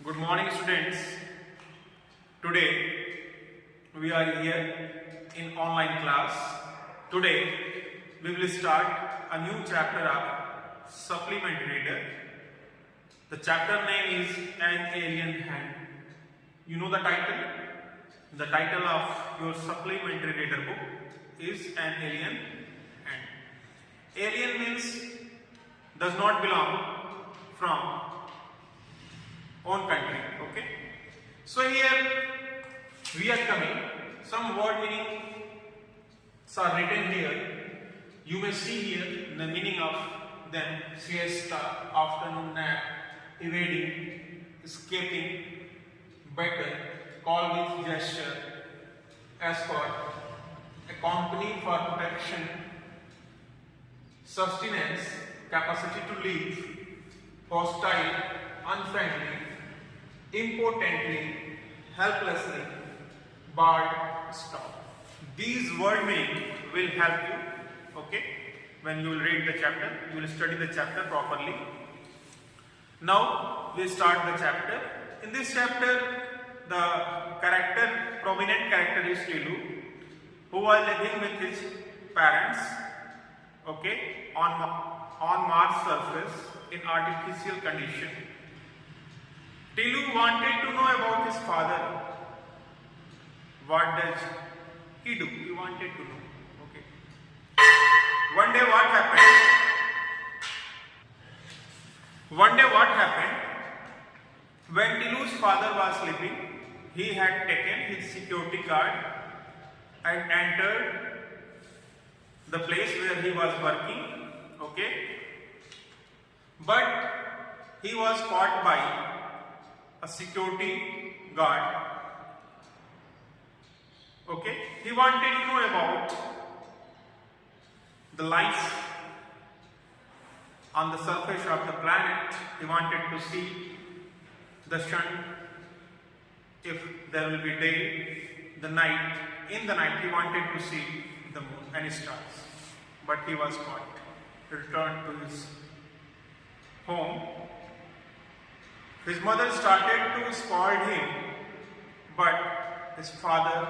Good morning, students. Today we are here in online class. Today we will start a new chapter of supplementary reader. The chapter name is An Alien Hand. You know the title? The title of your supplementary reader book is An Alien Hand. Alien means does not belong from own country. Okay, so here we are coming some word meanings are written here. You may see here the meaning of them: siesta, afternoon nap, evading, escaping, better, call with gesture, escort, accompany for protection, sustenance, capacity to live, hostile, unfriendly, impotently, helplessly, barred, stop. These word meaning will help you, okay, when you will read the chapter, you will study the chapter properly. Now we start the chapter. In this chapter, the prominent character is Tilu, who was living with his parents, okay, on Mars surface in artificial condition. Tilu wanted to know about his father. What does he do? He wanted to know. Okay. One day what happened? When Tilu's father was sleeping, he had taken his security guard and entered the place where he was working. Okay. But he was caught by a security guard. Okay, he wanted to know about the life on the surface of the planet. He wanted to see the sun, if there will be day, the night. In the night he wanted to see the moon and stars, but he was caught. He returned to his home. His mother started to scold him, but his father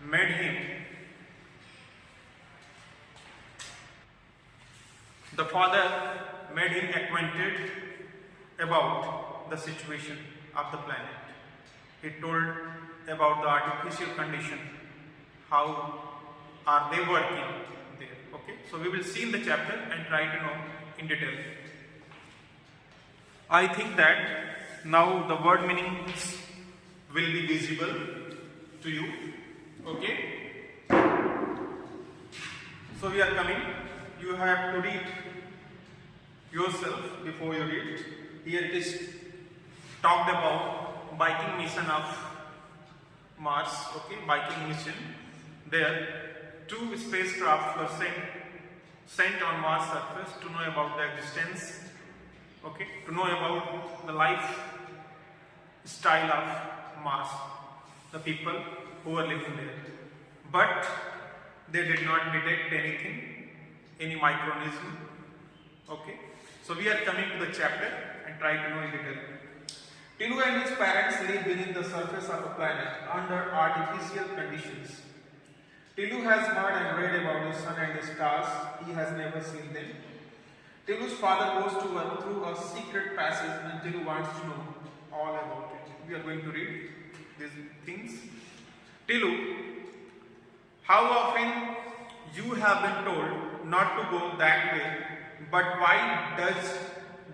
made him. The father made him acquainted about the situation of the planet. He told about the artificial condition, how are they working there. Okay, so we will see in the chapter and try to know in detail. I think that now the word meanings will be visible to you. Okay. So we are coming. You have to read yourself before you read. Here it is talked about biking mission of Mars. Okay, biking mission. There, 2 spacecraft were sent on Mars surface to know about the existence. Okay, to know about the life style of Mars, the people who are living there. But they did not detect anything, any microorganism. Okay, so we are coming to the chapter and try to know in detail. Tilu and his parents live beneath the surface of a planet under artificial conditions. Tilu has heard and read about the sun and the stars. He has never seen them. Tilu's father goes through a secret passage and Tilu wants to know all about it. We are going to read these things. Tilu, how often you have been told not to go that way, but why does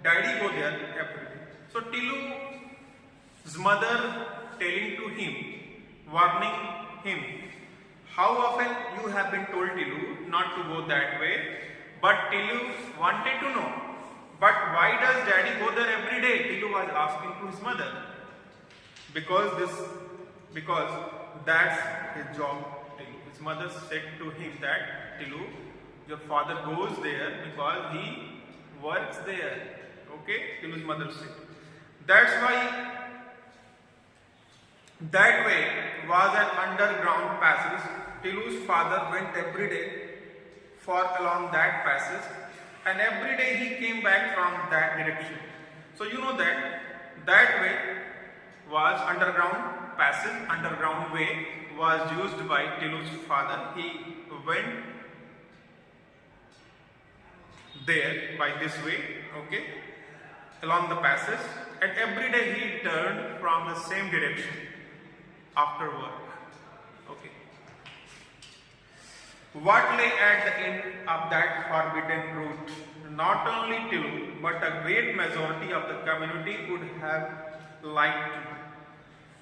daddy go there every day? So Tilu's mother telling to him, warning him, how often you have been told, Tilu, not to go that way. But Tilu wanted to know, but why does daddy go there every day? Tilu was asking to his mother. Because that's his job, Tilu. His mother said to him that, Tilu, your father goes there because he works there. Okay, Tilu's mother said. That's why that way was an underground passage. Tilu's father went every day along that passage, and every day he came back from that direction. So you know that way was underground passage, underground way was used by Tilu's father. He went there by this way, okay, along the passage, and every day he turned from the same direction after work. Okay. What lay at the end of that forbidden route? Not only Tilu, but a great majority of the community would have liked to.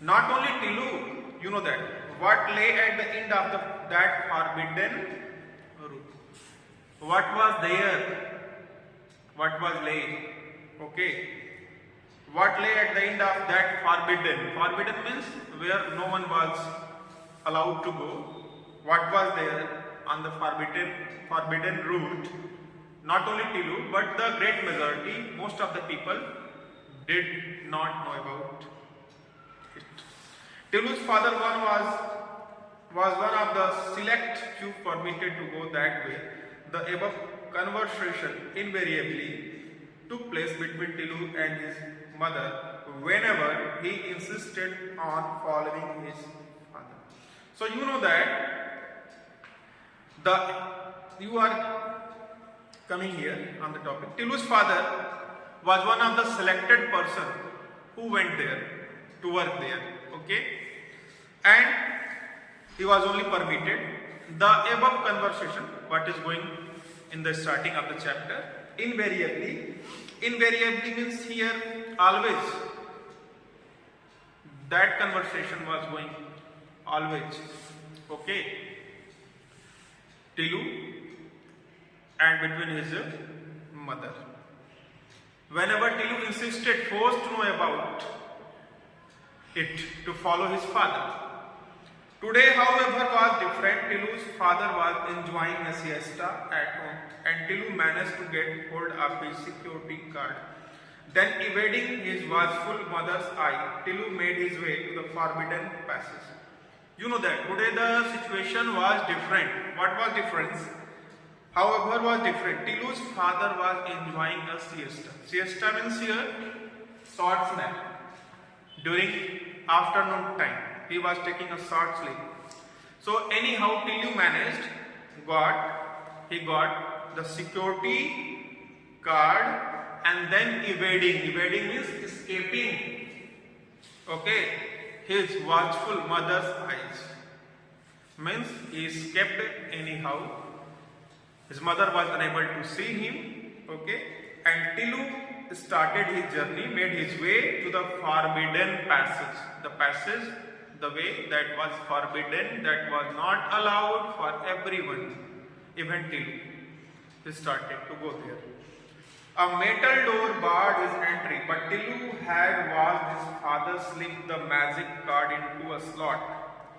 Not only Tilu, you know that. What lay at the end of that forbidden route? What was there? What was lay? Okay. What lay at the end of that forbidden? Forbidden means where no one was allowed to go. What was there on the forbidden route? Not only Tilu, but the great majority, most of the people did not know about it. Tilu's father was one of the select few permitted to go that way. The above conversation invariably took place between Tilu and his mother whenever he insisted on following his father. So you know that you are coming here on the topic. Tilu's father was one of the selected person who went there to work there, okay, and he was only permitted. The above conversation, what is going in the starting of the chapter, invariably means here always. That conversation was going always, okay, Tilu and between his mother. Whenever Tilu insisted, forced to know about it to follow his father. Today, however, was different. Tilu's father was enjoying a siesta at home and Tilu managed to get hold of his security card. Then, evading his watchful mother's eye, Tilu made his way to the forbidden passage. You know that today the situation was different. What was difference? However, was different. Tilu's father was enjoying a siesta. Siesta means here short nap during afternoon time. He was taking a short sleep. So anyhow, Tilu managed. He got the security card and then evading. Evading means escaping. Okay. His watchful mother's eyes. Means he escaped anyhow. His mother was unable to see him. Okay. And Tilu started his journey, made his way to the forbidden passage. The passage, the way that was forbidden, that was not allowed for everyone. Even Tilu. He started to go there. A metal door barred his entry, but Tilu had watched his father slip the magic card into a slot.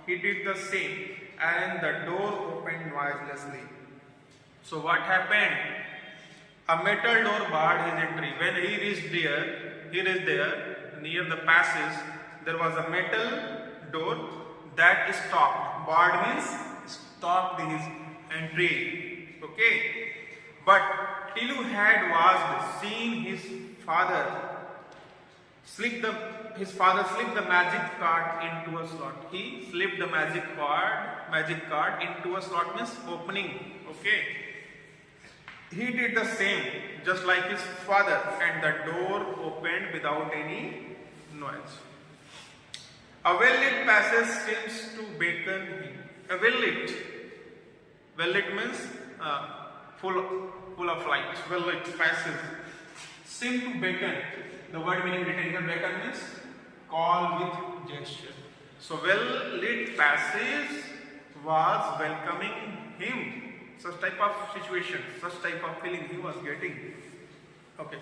He did the same and the door opened noiselessly. So what happened? A metal door barred his entry. When he reached there, near the passage, there was a metal door that stopped. Barred means stopped his entry. Okay? But Tilu had watched, seen his father slip the magic card into a slot. He slipped the magic card into a slot means opening. Okay. He did the same, just like his father, and the door opened without any noise. A well-lit passage seems to beckon him. A well-lit means full of light. Well-lit passage seemed to beckon. The word meaning written here, beckon means call with gesture. So well-lit passage was welcoming him. Such type of situation, such type of feeling he was getting. Okay.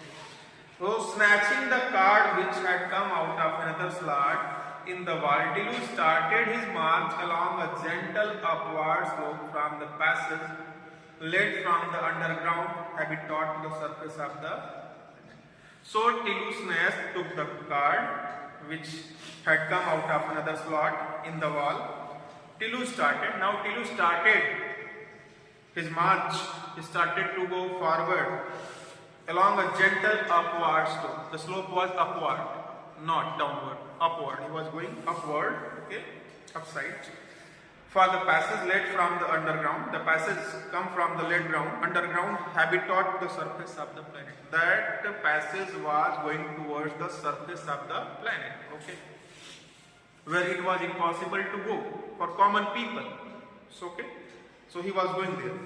So snatching the card which had come out of another slot in the wall, Tilu started his march along a gentle upward slope from the passage led from the underground habitat to the surface of the. So Tilu snatched took the card which had come out of another slot in the wall. Tilu started his march. He started to go forward along a gentle upward slope. The slope was upward, not downward, upward. He was going upward, okay, upside. For the passage led from the underground, the passage come from the lead ground, underground habitat the surface of the planet. That passage was going towards the surface of the planet, okay, where it was impossible to go for common people. So, okay, so he was going there.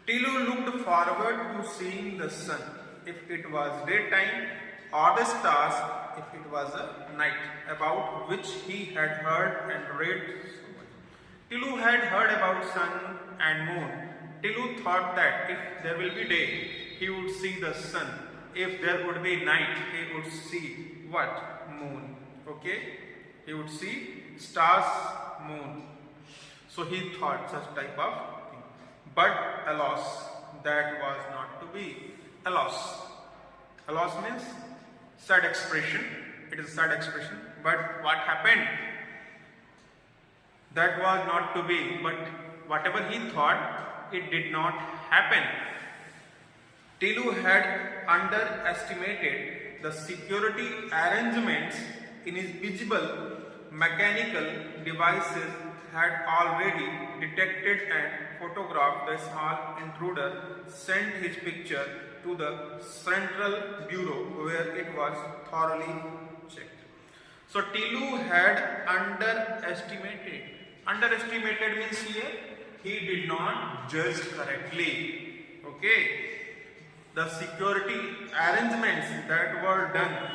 Tilu looked forward to seeing the sun if it was daytime, or the stars if it was a night, about which he had heard and read so much. Tilu had heard about sun and moon. Tilu thought that if there will be day, he would see the sun. If there would be night, he would see what? Moon. Okay? He would see stars, moon. So he thought such type of thing. But alas, that was not to be. Alas. Alas means sad expression. It is a sad expression. But what happened? That was not to be. But whatever he thought, it did not happen. Tilu had underestimated the security arrangements in his visible mechanical devices had already detected and photographed the small intruder, sent his picture to the Central Bureau where it was thoroughly checked. So Tilu had underestimated. Underestimated means here he did not judge correctly. Okay. The security arrangements that were done.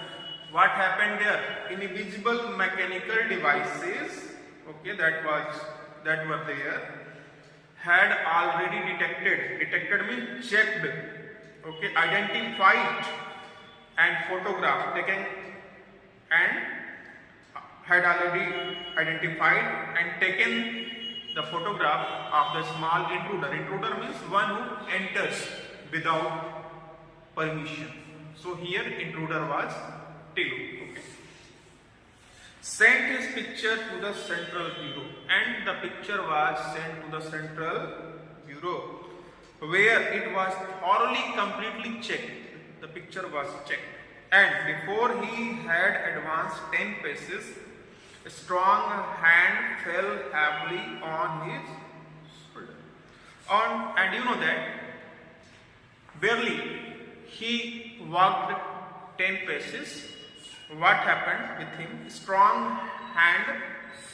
What happened there? Invisible mechanical devices, okay, that were there, had already detected. Detected means checked, okay, identified and photographed, taken, and had already identified and taken the photograph of the small intruder. Intruder means one who enters without permission. So here intruder was Tilu. Okay. Sent his picture to the Central Bureau, and the picture was sent to the Central Bureau where it was thoroughly completely checked. The picture was checked, and before he had advanced 10 paces, a strong hand fell heavily on his shoulder. And you know that barely he walked 10 paces. What happened with him? Strong hand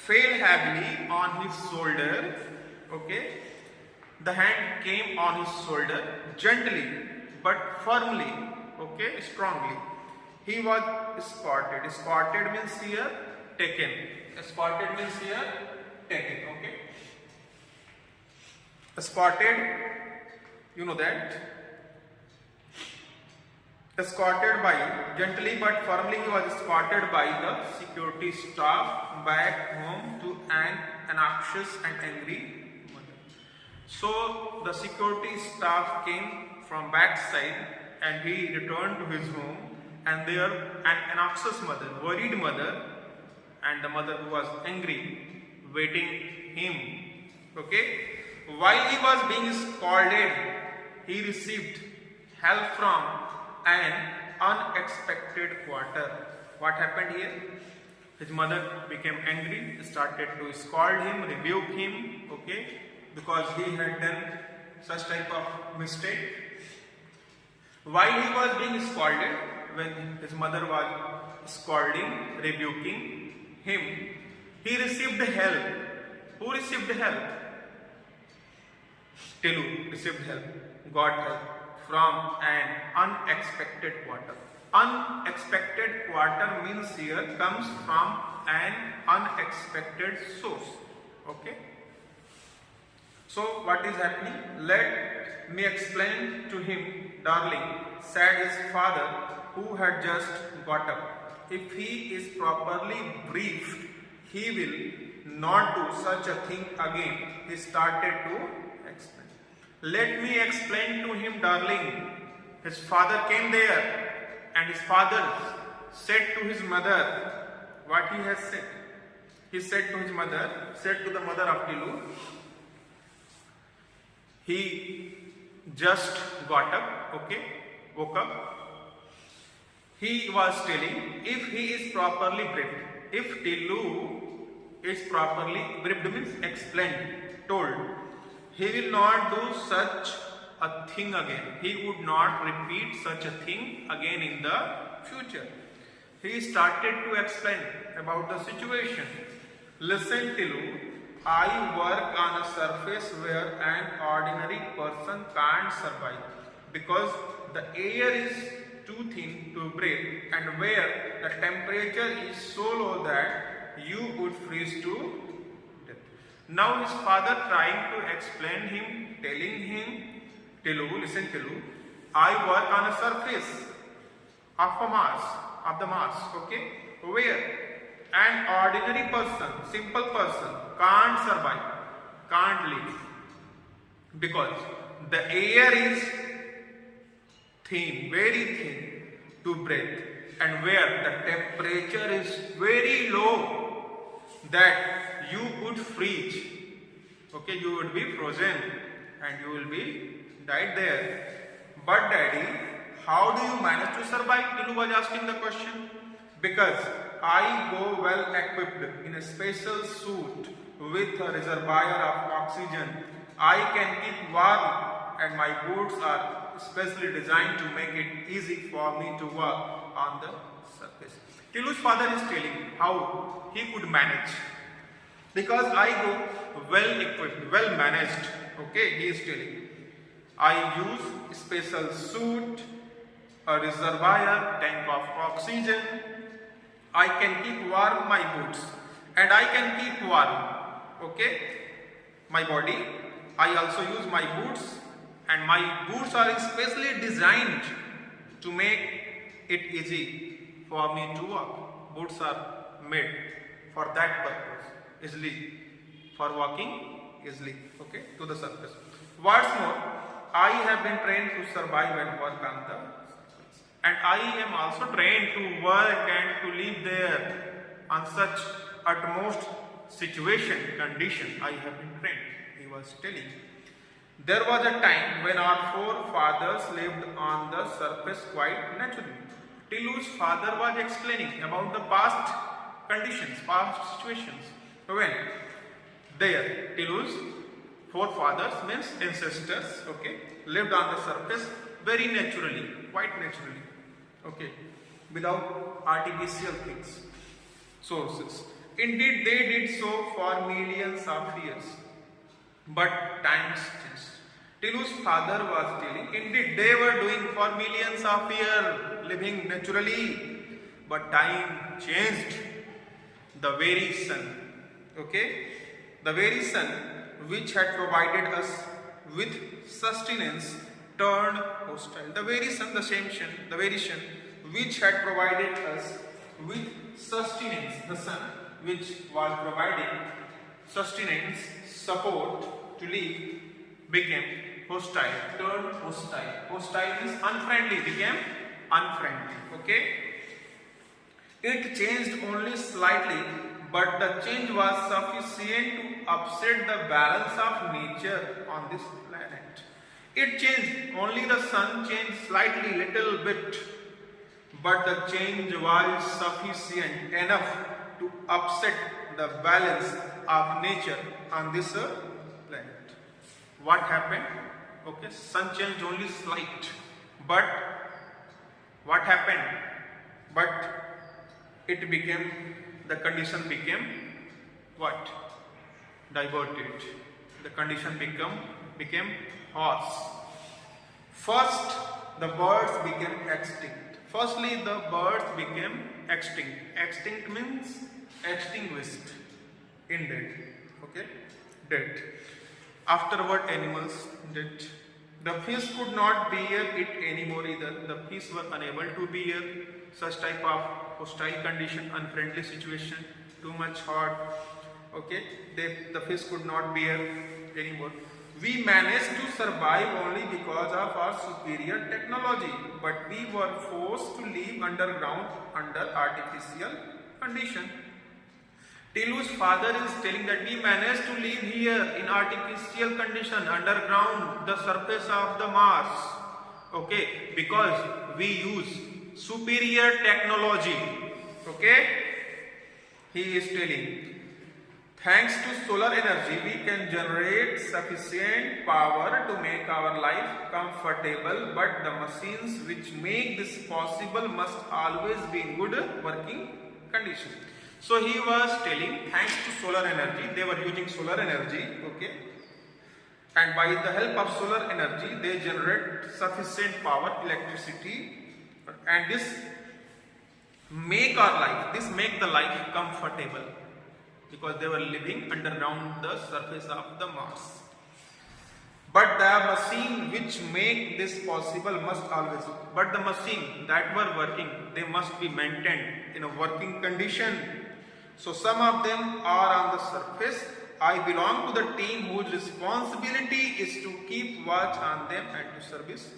fell heavily on his shoulder. Okay. The hand came on his shoulder gently but firmly. Okay, strongly. He was spotted. Spotted means here taken. Spotted means here taken. Okay. Spotted, you know that. Escorted by, gently but firmly he was escorted by the security staff back home to an anxious and angry mother. So the security staff came from backside and he returned to his home, and there an anxious mother, worried mother, and the mother who was angry, waiting him. Okay? While he was being scolded, he received help from an unexpected quarter. What happened here? His mother became angry, started to scold him, rebuke him, okay, because he had done such type of mistake. While he was being scolded, when his mother was scolding, rebuking him, he received help. Who received help? Tilu received help, got help from an unexpected quarter. Unexpected quarter means here comes from an unexpected source. Okay. So what is happening? Let me explain to him, darling, said his father, who had just got up. If he is properly briefed, he will not do such a thing again. He started to explain. Let me explain to him, darling. His father came there, and his father said to his mother what he has said. He said to his mother, said to the mother of Tilu, he just got up, okay, woke up. He was telling if he is properly briefed. If Tilu is properly briefed means explained, told, he will not do such a thing again. He would not repeat such a thing again in the future. He started to explain about the situation. Listen, Tilu, I work on a surface where an ordinary person can't survive because the air is too thin to breathe and where the temperature is so low that you would freeze to death. Now his father trying to explain him, telling him, Tilu, listen Tilu, I work on a surface of the Mars, okay, where an ordinary person, simple person can't survive, can't live because the air is thin, very thin to breathe and where the temperature is very low that you would freeze, okay, you would be frozen and you will be died there. But daddy, how do you manage to survive? Tilu was asking the question. Because I go well equipped in a special suit with a reservoir of oxygen. I can keep warm and my boots are specially designed to make it easy for me to walk on the surface. Tilu's father is telling how he could manage. Because I go well equipped, well managed. Okay, he is telling. I use special suit, a reservoir, tank of oxygen. I can keep warm my boots and I can keep warm, okay, my body. I also use my boots and my boots are specially designed to make it easy for me to walk. Boots are made for that purpose, easily, for walking easily, okay, to the surface. What's more, I have been trained to survive and work on the surface. And I am also trained to work and to live there on such utmost situation, condition. I have been trained, he was telling. There was a time when our forefathers lived on the surface quite naturally. Tilu's father was explaining about the past conditions, past situations. When there, Tilu's forefathers means ancestors, okay, lived on the surface very naturally, quite naturally, okay, without artificial things, sources. Indeed, they did so for millions of years, but times changed. Tilu's father was telling, indeed, they were doing for millions of years, living naturally, but time changed. The very sun, okay, the very sun which had provided us with sustenance turned hostile. The very sun, the same sun, the very sun which had provided us with sustenance, the sun which was providing sustenance, support to live, became hostile, turned hostile. Hostile means unfriendly, became unfriendly, okay. It changed only slightly, but the change was sufficient to upset the balance of nature on this planet. It changed, only the sun changed slightly, little bit, but the change was sufficient enough to upset the balance of nature on this planet. What happened? Okay, sun changed only slight, but what happened? But it became, the condition became what? Diverted. The condition became harsh. First, the birds became extinct. Firstly, the birds became extinct. Extinct means extinguished, ended, okay, dead. Afterward, animals dead. The fish could not bear it anymore either. The fish were unable to bear such type of hostile condition, unfriendly situation, too much hot, okay, the fish could not bear anymore. We managed to survive only because of our superior technology, but we were forced to live underground under artificial condition. Tilu's father is telling that we managed to live here in artificial condition, underground, the surface of the Mars, Okay, because we use superior technology. Okay, he is telling, thanks to solar energy, we can generate sufficient power to make our life comfortable, but the machines which make this possible must always be in good working condition. So he was telling, thanks to solar energy, they were using solar energy, okay, and by the help of solar energy, they generate sufficient power, electricity, and this make the life comfortable, because they were living underground the surface of the Mars. But the machine which make this possible must always, but the machine that were working, they must be maintained in a working condition. So some of them are on the surface. I belong to the team whose responsibility is to keep watch on them and to service.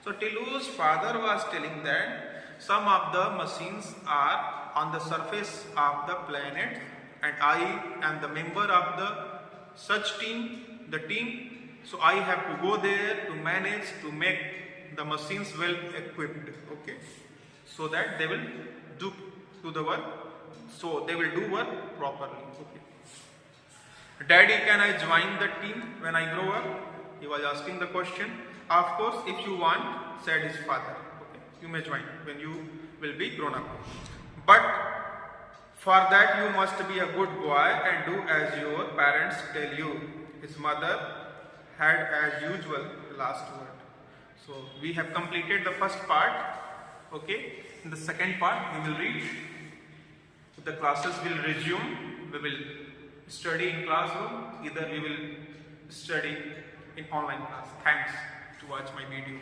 So Tilu's father was telling that some of the machines are on the surface of the planet, and I am the member of the such team, the team. So I have to go there to manage, to make the machines well equipped, okay, so that they will do the work, so they will do work properly, okay. Daddy, can I join the team when I grow up? He was asking the question. Of course, if you want, said his father. Okay, you may join when you will be grown up. But for that you must be a good boy and do as your parents tell you. His mother had as usual the last word. So we have completed the first part. Okay, in the second part we will read. The classes will resume. We will study in classroom, either we will study in online class. Thanks to watch my video.